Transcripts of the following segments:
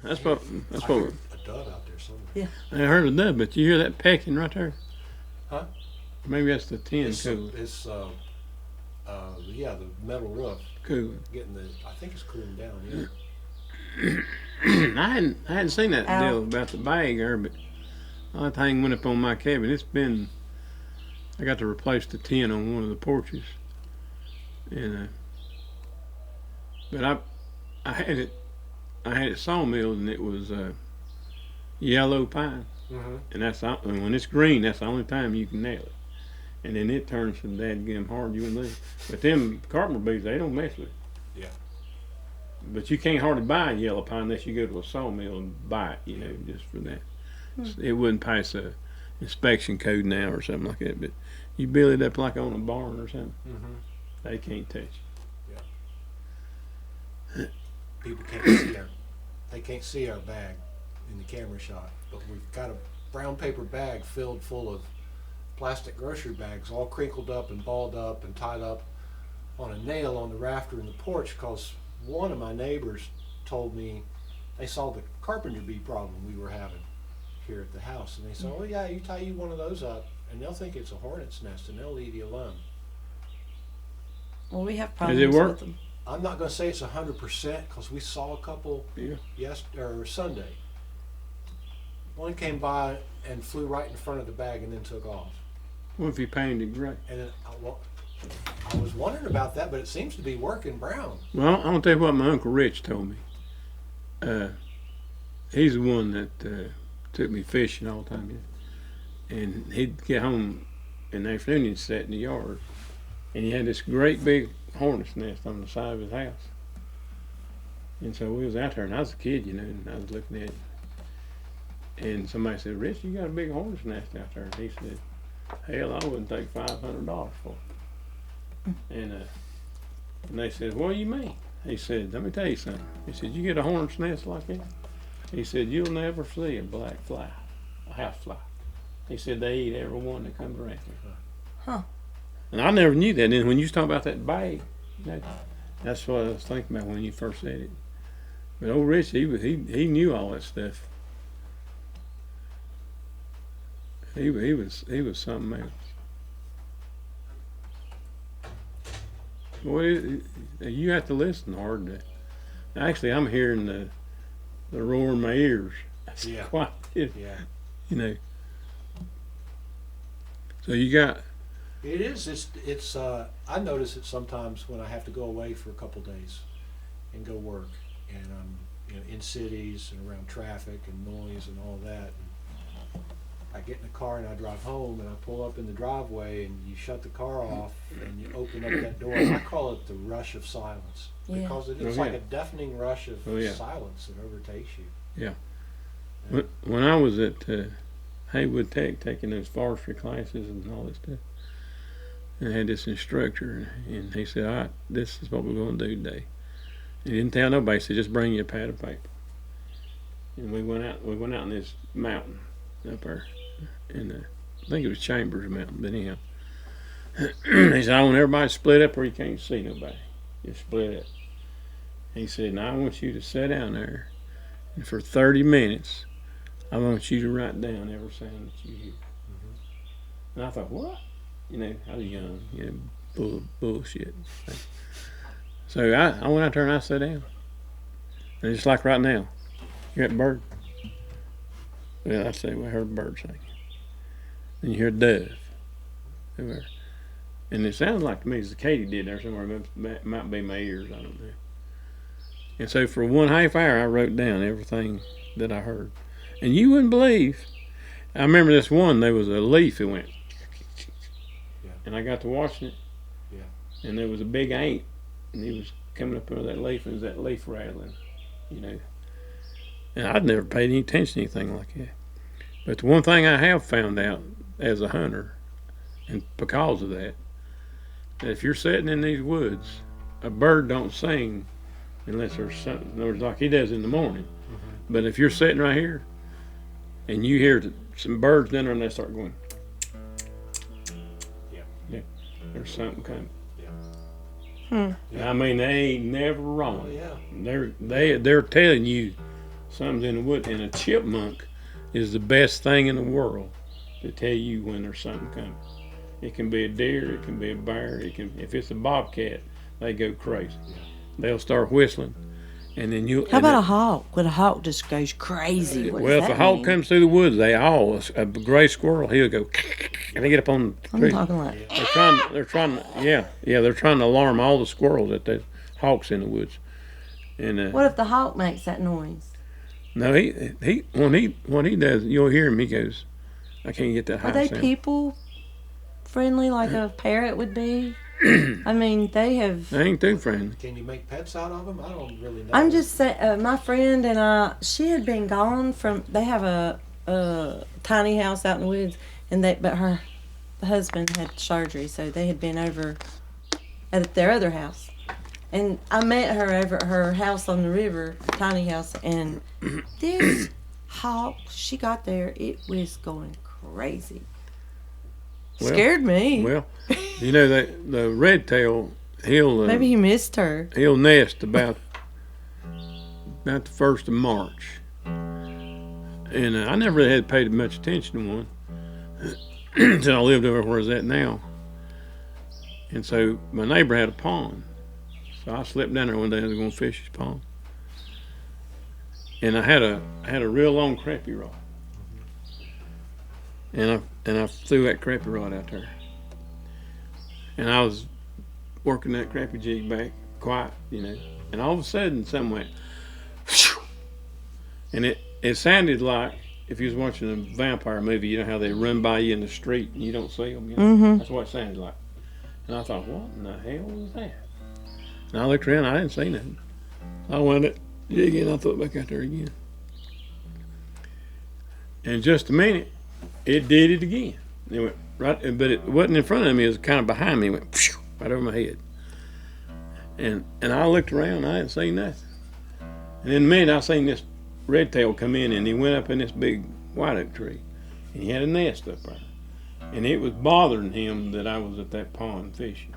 That's what. That's what. A dove out there somewhere. Yeah. I heard of that, but you hear that pecking right there? Huh? Maybe that's the tin It's, cooler. yeah, the metal roof Cooler. getting the. I think it's cooling down. Yeah. I hadn't seen that Ow. deal about the bag there, but that thing went up on my cabin. It's been. I got to replace the tin on one of the porches, and but I had it. I had it sawmilled, and it was yellow pine, Mm-hmm. and and when it's green, that's the only time you can nail it. And then it turns from dadgum hard, you wouldn't leave. But them carpenter bees, they don't mess with it. Yeah. But you can't hardly buy a yellow pine unless you go to a sawmill and buy it, just for that. It wouldn't pass a inspection code now or something like that. But you build it up like on a barn or something, Mm-hmm. they can't touch People can't see our. They can't see our bag in the camera shot, but we've got a brown paper bag filled full of plastic grocery bags, all crinkled up and balled up and tied up on a nail on the rafter in the porch. Because one of my neighbors told me they saw the carpenter bee problem we were having here at the house, and they said, "Oh yeah, you tie you one of those up, and they'll think it's a hornet's nest, and they'll leave you alone." Well, we have Does problems it work? with them. I'm not going to say it's 100% because we saw a couple Yeah. Sunday. One came by and flew right in front of the bag and then took off. What if you painted gray? And then I was wondering about that, but it seems to be working brown. Well, I'm gonna tell you what my Uncle Rich told me. He's the one that took me fishing all the time, and he'd get home in the afternoon and sit in the yard, and he had this great big hornet's nest on the side of his house. And so we was out there, and I was a kid, and I was looking at it. And somebody said, "Rich, you got a big hornet's nest out there." And he said, "Hell, I wouldn't take $500 for it." And they said, "What do you mean?" He said, "Let me tell you something." He said, "You get a hornet's nest like that?" He said, "You'll never see a black fly, a house fly." He said, "They eat every one that comes around here." Huh. And I never knew that. And then when you was talking about that bag, that's what I was thinking about when you first said it. But old Rich, he knew all that stuff. He was something else. Boy, you have to listen hard to. Actually, I'm hearing the roar in my ears. That's Yeah. quite it, Yeah. So you got. It is. It's. I notice it sometimes when I have to go away for a couple days and go work, and I'm in cities and around traffic and noise and all that. And I get in the car and I drive home, and I pull up in the driveway, and you shut the car off and you open up that door. And I call it the rush of silence, because it's like a deafening rush of silence that overtakes you. Yeah. When I was at Haywood Tech taking those forestry classes and all this stuff, and I had this instructor, and he said, "All right, this is what we're going to do today." He didn't tell nobody. He said, "Just bring you a pad of paper." And we went out in this mountain up there, and I think it was Chambers Mountain, but anyhow, he said, "I want everybody to split up where you can't see nobody. Just split up." He said, "Now I want you to sit down there, and for 30 minutes, I want you to write down every sound that you hear." Mm-hmm. And I thought, what? I was young, bullshit. So I went out there and I sat down. And just like right now, you hear that bird? Well, I say, we heard a bird singing. And you hear a dove. Everywhere. And it sounds like to me as a katydid there somewhere. It might be my ears, I don't know. And so for 1/2 hour, I wrote down everything that I heard. And you wouldn't believe. I remember this one, there was a leaf that went. And I got to watching it. Yeah. And there was a big ant, and he was coming up under that leaf, and it was that leaf rattling, And I'd never paid any attention to anything like that. But the one thing I have found out as a hunter, and because of that if you're sitting in these woods, a bird don't sing unless there's something, like he does in the morning. Mm-hmm. But if you're sitting right here, and you hear some birds down there, and they start going. Yeah, there's something coming. Yeah. I mean, they ain't never wrong. Oh, yeah. They're telling you something's in the wood, and a chipmunk is the best thing in the world to tell you when there's something coming. It can be a deer, it can be a bear, if it's a bobcat, they go crazy. They'll start whistling, and then you. How about a hawk? When a hawk just goes crazy. What Well, does if a that hawk mean? comes through the woods, a gray squirrel, he'll go, and they get up on the I'm tree. talking like They're trying, they're trying to alarm all the squirrels that the hawks in the woods. And what if the hawk makes that noise? no, when he does, you'll hear him. He goes, I can't get that high Are they sound. people friendly like a parrot would be? I mean, they have. They ain't too friendly. Can you make pets out of them? I don't really know. I'm just saying, my friend and I, she had been gone from. They have a tiny house out in the woods, but her husband had surgery, so they had been over at their other house. And I met her over at her house on the river, tiny house, and this hawk, she got there, it was going crazy. Well, Scared me. Well, you know that the red tail, Maybe he missed her. he'll nest about the 1st of March, and I never really had paid much attention to one until I lived over where I was at now. And so my neighbor had a pond, so I slipped down there one day. I was going to fish his pond, and I had a real long crappie rod, and I threw that crappie rod out there, and I was working that crappie jig back quiet, and all of a sudden something went, and it sounded like if you was watching a vampire movie, you know how they run by you in the street and you don't see them. Mm-hmm. That's what it sounded like. And I thought, what in the hell was that? And I looked around, I didn't see nothing. I went it jig and I threw it back out there again. And in just a minute, it did it again. It went right, but it wasn't in front of me. It was kind of behind me. It went right over my head. And I looked around. I didn't see nothing. And in a minute, I seen this red tail come in, and he went up in this big white oak tree, and he had a nest up there. And it was bothering him that I was at that pond fishing.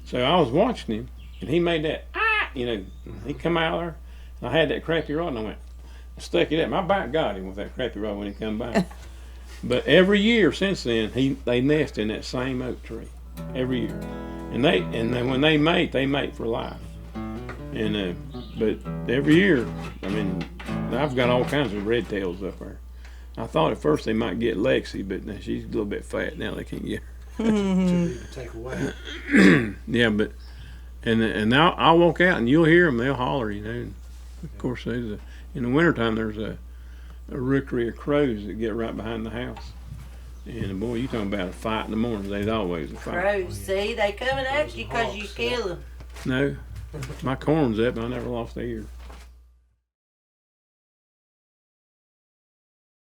So I was watching him, and he made that he come out there, and I had that crappie rod, and I went, stuck it at my back, got him with that crappie rod when he come by. But every year since then, they nest in that same oak tree every year, and then when they mate for life. And but every year, I mean, I've got all kinds of red tails up there. I thought at first they might get Lexi, but now she's a little bit fat now. They can't get her. Too big to take away. Yeah, but and now I'll walk out and you'll hear them. They'll holler, Of course, in the wintertime there's a rookery of crows that get right behind the house. And boy, you talking about a fight in the morning? There's always a fight. Crows, see, they coming at you because you kill them. No, my corn's up. I never lost a ear.